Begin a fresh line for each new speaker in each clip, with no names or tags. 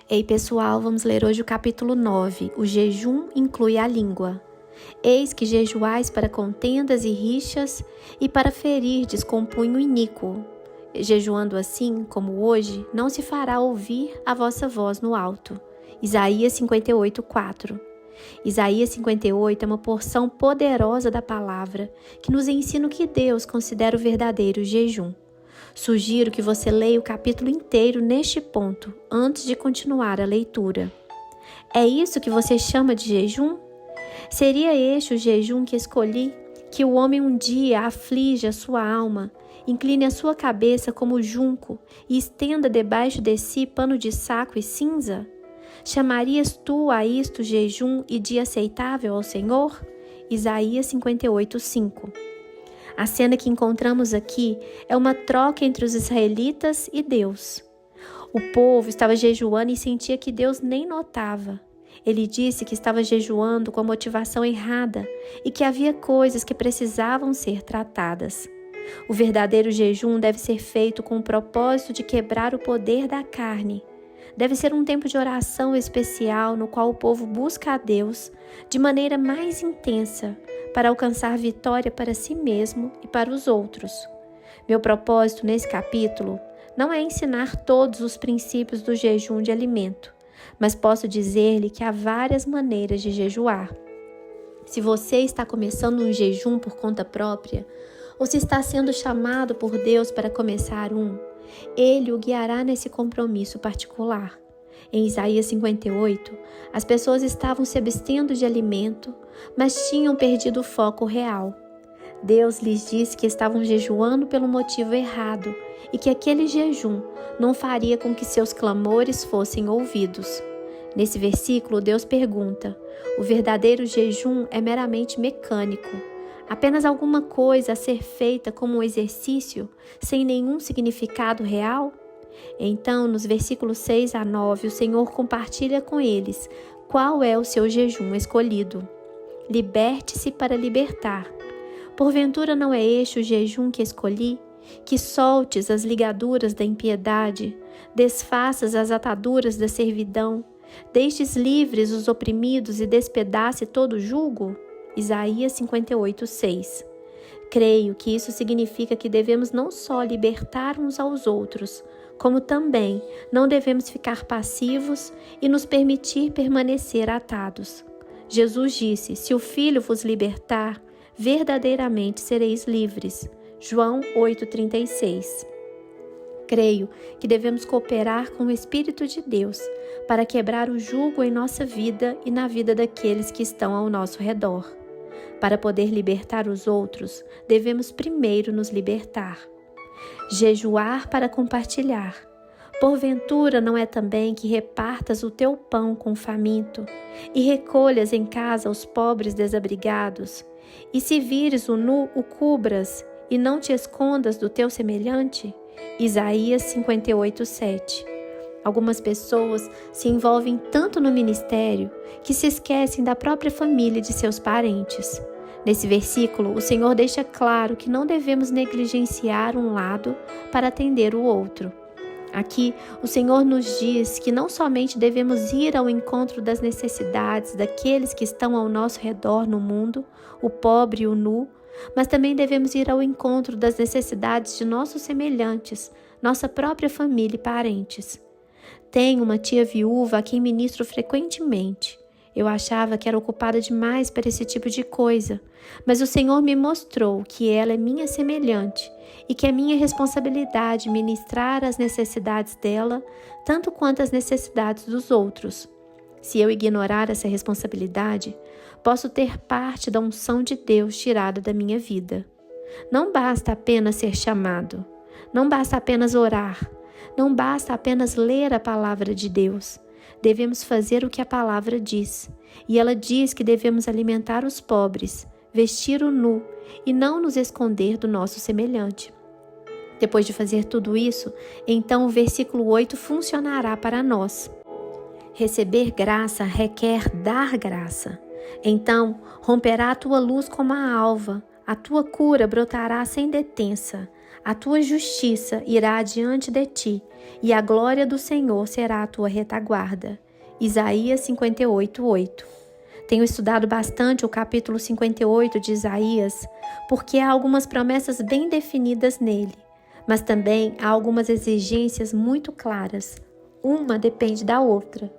Ei pessoal, vamos ler hoje o capítulo 9, o jejum inclui a língua. Eis que jejuais para contendas e rixas e para ferir descompunho iníquo. Jejuando assim, como hoje, não se fará ouvir a vossa voz no alto. Isaías 58:4. Isaías 58 é uma porção poderosa da palavra que nos ensina o que Deus considera o verdadeiro jejum. Sugiro que você leia o capítulo inteiro neste ponto, antes de continuar a leitura. É isso que você chama de jejum? Seria este o jejum que escolhi? Que o homem um dia aflige a sua alma, incline a sua cabeça como junco e estenda debaixo de si pano de saco e cinza? Chamarias tu a isto jejum e dia aceitável ao Senhor? Isaías 58:5. A cena que encontramos aqui é uma troca entre os israelitas e Deus. O povo estava jejuando e sentia que Deus nem notava. Ele disse que estava jejuando com a motivação errada e que havia coisas que precisavam ser tratadas. O verdadeiro jejum deve ser feito com o propósito de quebrar o poder da carne. Deve ser um tempo de oração especial no qual o povo busca a Deus de maneira mais intensa para alcançar vitória para si mesmo e para os outros. Meu propósito nesse capítulo não é ensinar todos os princípios do jejum de alimento, mas posso dizer-lhe que há várias maneiras de jejuar. Se você está começando um jejum por conta própria, ou se está sendo chamado por Deus para começar um, Ele o guiará nesse compromisso particular. Em Isaías 58, as pessoas estavam se abstendo de alimento, mas tinham perdido o foco real. Deus lhes disse que estavam jejuando pelo motivo errado e que aquele jejum não faria com que seus clamores fossem ouvidos. Nesse versículo, Deus pergunta: o verdadeiro jejum é meramente mecânico, apenas alguma coisa a ser feita como um exercício, sem nenhum significado real? Então, nos versículos 6 a 9, o Senhor compartilha com eles qual é o seu jejum escolhido. Liberte-se para libertar. Porventura não é este o jejum que escolhi? Que soltes as ligaduras da impiedade, desfaças as ataduras da servidão, deixes livres os oprimidos e despedace todo o jugo? Isaías 58:6. Creio que isso significa que devemos não só libertar uns aos outros, como também não devemos ficar passivos e nos permitir permanecer atados. Jesus disse: se o Filho vos libertar, verdadeiramente sereis livres. João 8:36. Creio que devemos cooperar com o Espírito de Deus para quebrar o jugo em nossa vida e na vida daqueles que estão ao nosso redor. Para poder libertar os outros, devemos primeiro nos libertar. Jejuar para compartilhar. Porventura não é também que repartas o teu pão com o faminto e recolhas em casa os pobres desabrigados? E se vires o nu, o cubras e não te escondas do teu semelhante? Isaías 58:7. Algumas pessoas se envolvem tanto no ministério que se esquecem da própria família e de seus parentes. Nesse versículo, o Senhor deixa claro que não devemos negligenciar um lado para atender o outro. Aqui, o Senhor nos diz que não somente devemos ir ao encontro das necessidades daqueles que estão ao nosso redor no mundo, o pobre e o nu, mas também devemos ir ao encontro das necessidades de nossos semelhantes, nossa própria família e parentes. Tenho uma tia viúva a quem ministro frequentemente. Eu achava que era ocupada demais para esse tipo de coisa, mas o Senhor me mostrou que ela é minha semelhante e que é minha responsabilidade ministrar as necessidades dela, tanto quanto as necessidades dos outros. Se eu ignorar essa responsabilidade, posso ter parte da unção de Deus tirada da minha vida. Não basta apenas ser chamado, não basta apenas orar, não basta apenas ler a palavra de Deus. Devemos fazer o que a palavra diz, e ela diz que devemos alimentar os pobres, vestir o nu e não nos esconder do nosso semelhante. Depois de fazer tudo isso, então o versículo 8 funcionará para nós. Receber graça requer dar graça. Então romperá a tua luz como a alva, a tua cura brotará sem detença, A tua justiça irá adiante de ti, e a glória do Senhor será a tua retaguarda. Isaías 58:8. Tenho estudado bastante o capítulo 58 de Isaías, porque há algumas promessas bem definidas nele, mas também há algumas exigências muito claras. Uma depende da outra.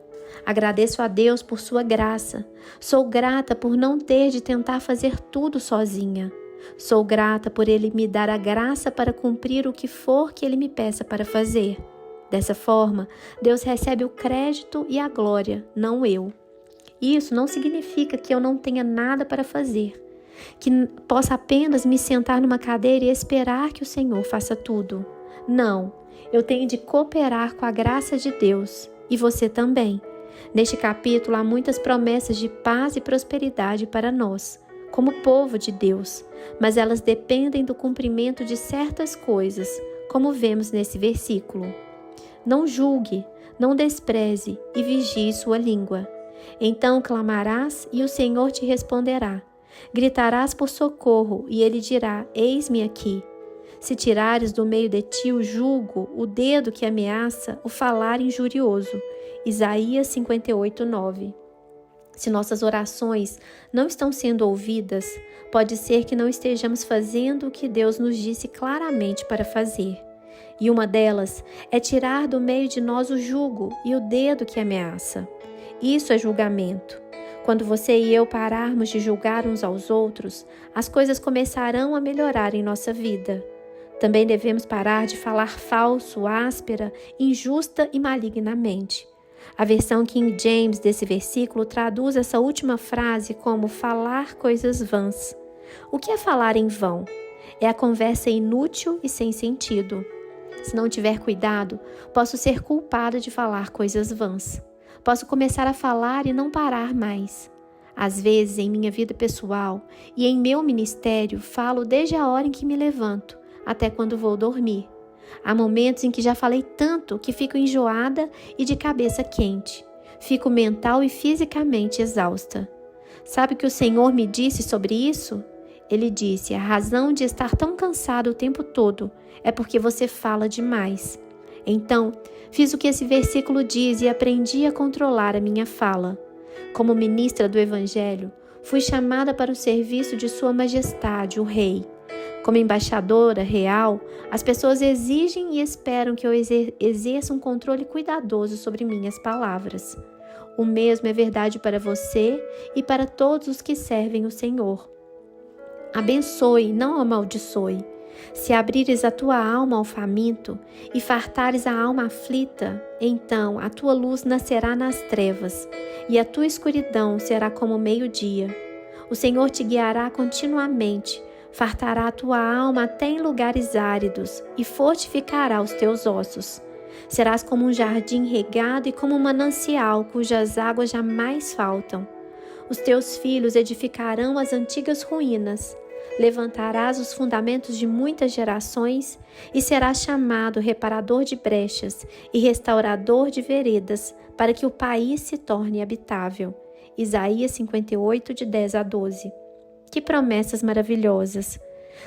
Agradeço a Deus por sua graça. Sou grata por não ter de tentar fazer tudo sozinha. Sou grata por Ele me dar a graça para cumprir o que for que Ele me peça para fazer. Dessa forma, Deus recebe o crédito e a glória, não eu. Isso não significa que eu não tenha nada para fazer, que possa apenas me sentar numa cadeira e esperar que o Senhor faça tudo. Não, eu tenho de cooperar com a graça de Deus, e você também. Neste capítulo há muitas promessas de paz e prosperidade para nós, como povo de Deus, mas elas dependem do cumprimento de certas coisas, como vemos nesse versículo. Não julgue, não despreze e vigie sua língua. Então clamarás e o Senhor te responderá. Gritarás por socorro e Ele dirá, eis-me aqui. Se tirares do meio de ti o jugo, o dedo que ameaça, o falar injurioso. Isaías 58:9. Se nossas orações não estão sendo ouvidas, pode ser que não estejamos fazendo o que Deus nos disse claramente para fazer. E uma delas é tirar do meio de nós o jugo e o dedo que ameaça. Isso é julgamento. Quando você e eu pararmos de julgar uns aos outros, as coisas começarão a melhorar em nossa vida. Também devemos parar de falar falso, áspera, injusta e malignamente. A versão King James desse versículo traduz essa última frase como falar coisas vãs. O que é falar em vão? É a conversa inútil e sem sentido. Se não tiver cuidado, posso ser culpada de falar coisas vãs. Posso começar a falar e não parar mais. Às vezes, em minha vida pessoal e em meu ministério, falo desde a hora em que me levanto até quando vou dormir. Há momentos em que já falei tanto que fico enjoada e de cabeça quente. Fico mental e fisicamente exausta. Sabe o que o Senhor me disse sobre isso? Ele disse, a razão de estar tão cansado o tempo todo é porque você fala demais. Então, fiz o que esse versículo diz e aprendi a controlar a minha fala. Como ministra do Evangelho, fui chamada para o serviço de Sua Majestade, o Rei. Como embaixadora real, as pessoas exigem e esperam que eu exerça um controle cuidadoso sobre minhas palavras. O mesmo é verdade para você e para todos os que servem o Senhor. Abençoe, não amaldiçoe. Se abrires a tua alma ao faminto e fartares a alma aflita, então a tua luz nascerá nas trevas e a tua escuridão será como meio-dia. O Senhor te guiará continuamente, fartará a tua alma até em lugares áridos e fortificará os teus ossos. Serás como um jardim regado e como um manancial cujas águas jamais faltam. Os teus filhos edificarão as antigas ruínas. Levantarás os fundamentos de muitas gerações e serás chamado reparador de brechas e restaurador de veredas para que o país se torne habitável. Isaías 58, de 10 a 12. Que promessas maravilhosas!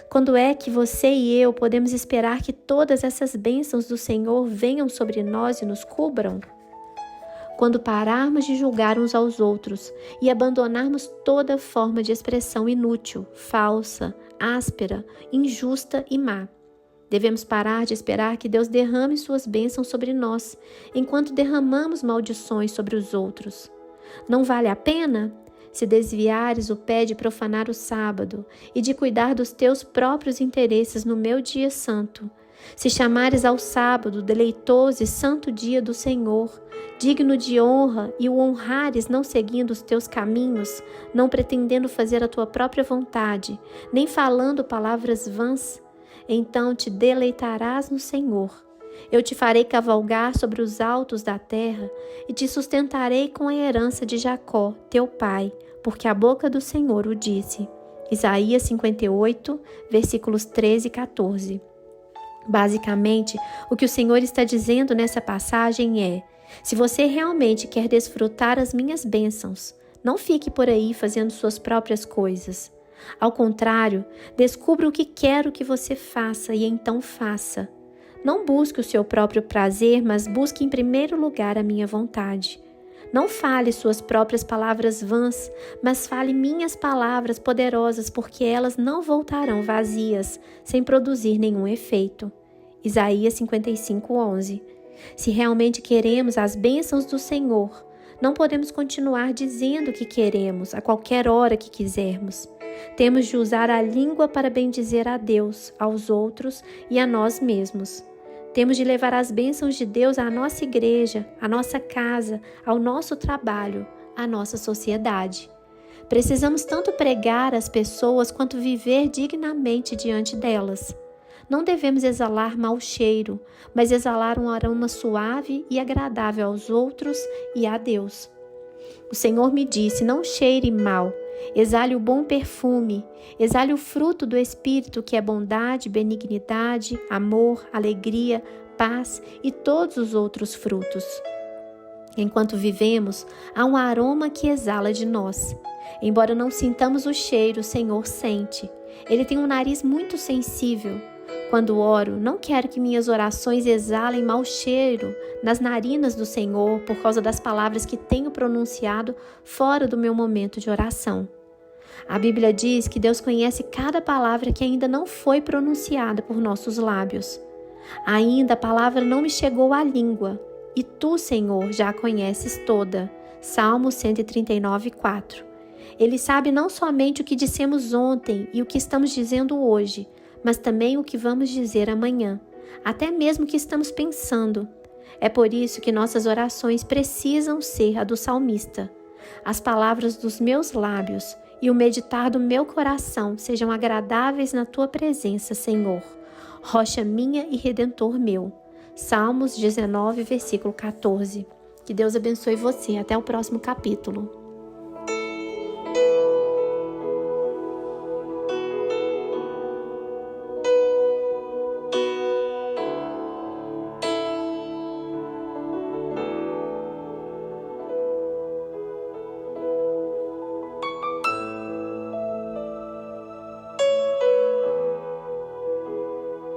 Quando é que você e eu podemos esperar que todas essas bênçãos do Senhor venham sobre nós e nos cubram? Quando pararmos de julgar uns aos outros e abandonarmos toda forma de expressão inútil, falsa, áspera, injusta e má. Devemos parar de esperar que Deus derrame suas bênçãos sobre nós, enquanto derramamos maldições sobre os outros. Não vale a pena? Se desviares o pé de profanar o sábado e de cuidar dos teus próprios interesses no meu dia santo, se chamares ao sábado deleitoso e santo dia do Senhor, digno de honra, e o honrares não seguindo os teus caminhos, não pretendendo fazer a tua própria vontade, nem falando palavras vãs, então te deleitarás no Senhor. Eu te farei cavalgar sobre os altos da terra e te sustentarei com a herança de Jacó, teu pai, porque a boca do Senhor o disse. Isaías 58, versículos 13 e 14. Basicamente, o que o Senhor está dizendo nessa passagem é: se você realmente quer desfrutar as minhas bênçãos, não fique por aí fazendo suas próprias coisas. Ao contrário, descubra o que quero que você faça e então faça. Não busque o seu próprio prazer, mas busque em primeiro lugar a minha vontade. Não fale suas próprias palavras vãs, mas fale minhas palavras poderosas, porque elas não voltarão vazias, sem produzir nenhum efeito. Isaías 55:11. Se realmente queremos as bênçãos do Senhor, não podemos continuar dizendo que queremos a qualquer hora que quisermos. Temos de usar a língua para bendizer a Deus, aos outros e a nós mesmos. Temos de levar as bênçãos de Deus à nossa igreja, à nossa casa, ao nosso trabalho, à nossa sociedade. Precisamos tanto pregar às pessoas quanto viver dignamente diante delas. Não devemos exalar mau cheiro, mas exalar um aroma suave e agradável aos outros e a Deus. O Senhor me disse: não cheire mal, exale o bom perfume, exale o fruto do Espírito, que é bondade, benignidade, amor, alegria, paz e todos os outros frutos. Enquanto vivemos, há um aroma que exala de nós. Embora não sintamos o cheiro, o Senhor sente. Ele tem um nariz muito sensível. Quando oro, não quero que minhas orações exalem mau cheiro nas narinas do Senhor por causa das palavras que tenho pronunciado fora do meu momento de oração. A Bíblia diz que Deus conhece cada palavra que ainda não foi pronunciada por nossos lábios. Ainda a palavra não me chegou à língua, e tu, Senhor, já a conheces toda. Salmo 139:4. Ele sabe não somente o que dissemos ontem e o que estamos dizendo hoje, mas também o que vamos dizer amanhã, até mesmo o que estamos pensando. É por isso que nossas orações precisam ser a do salmista. As palavras dos meus lábios e o meditar do meu coração sejam agradáveis na tua presença, Senhor, rocha minha e redentor meu. Salmos 19, versículo 14. Que Deus abençoe você. Até o próximo capítulo.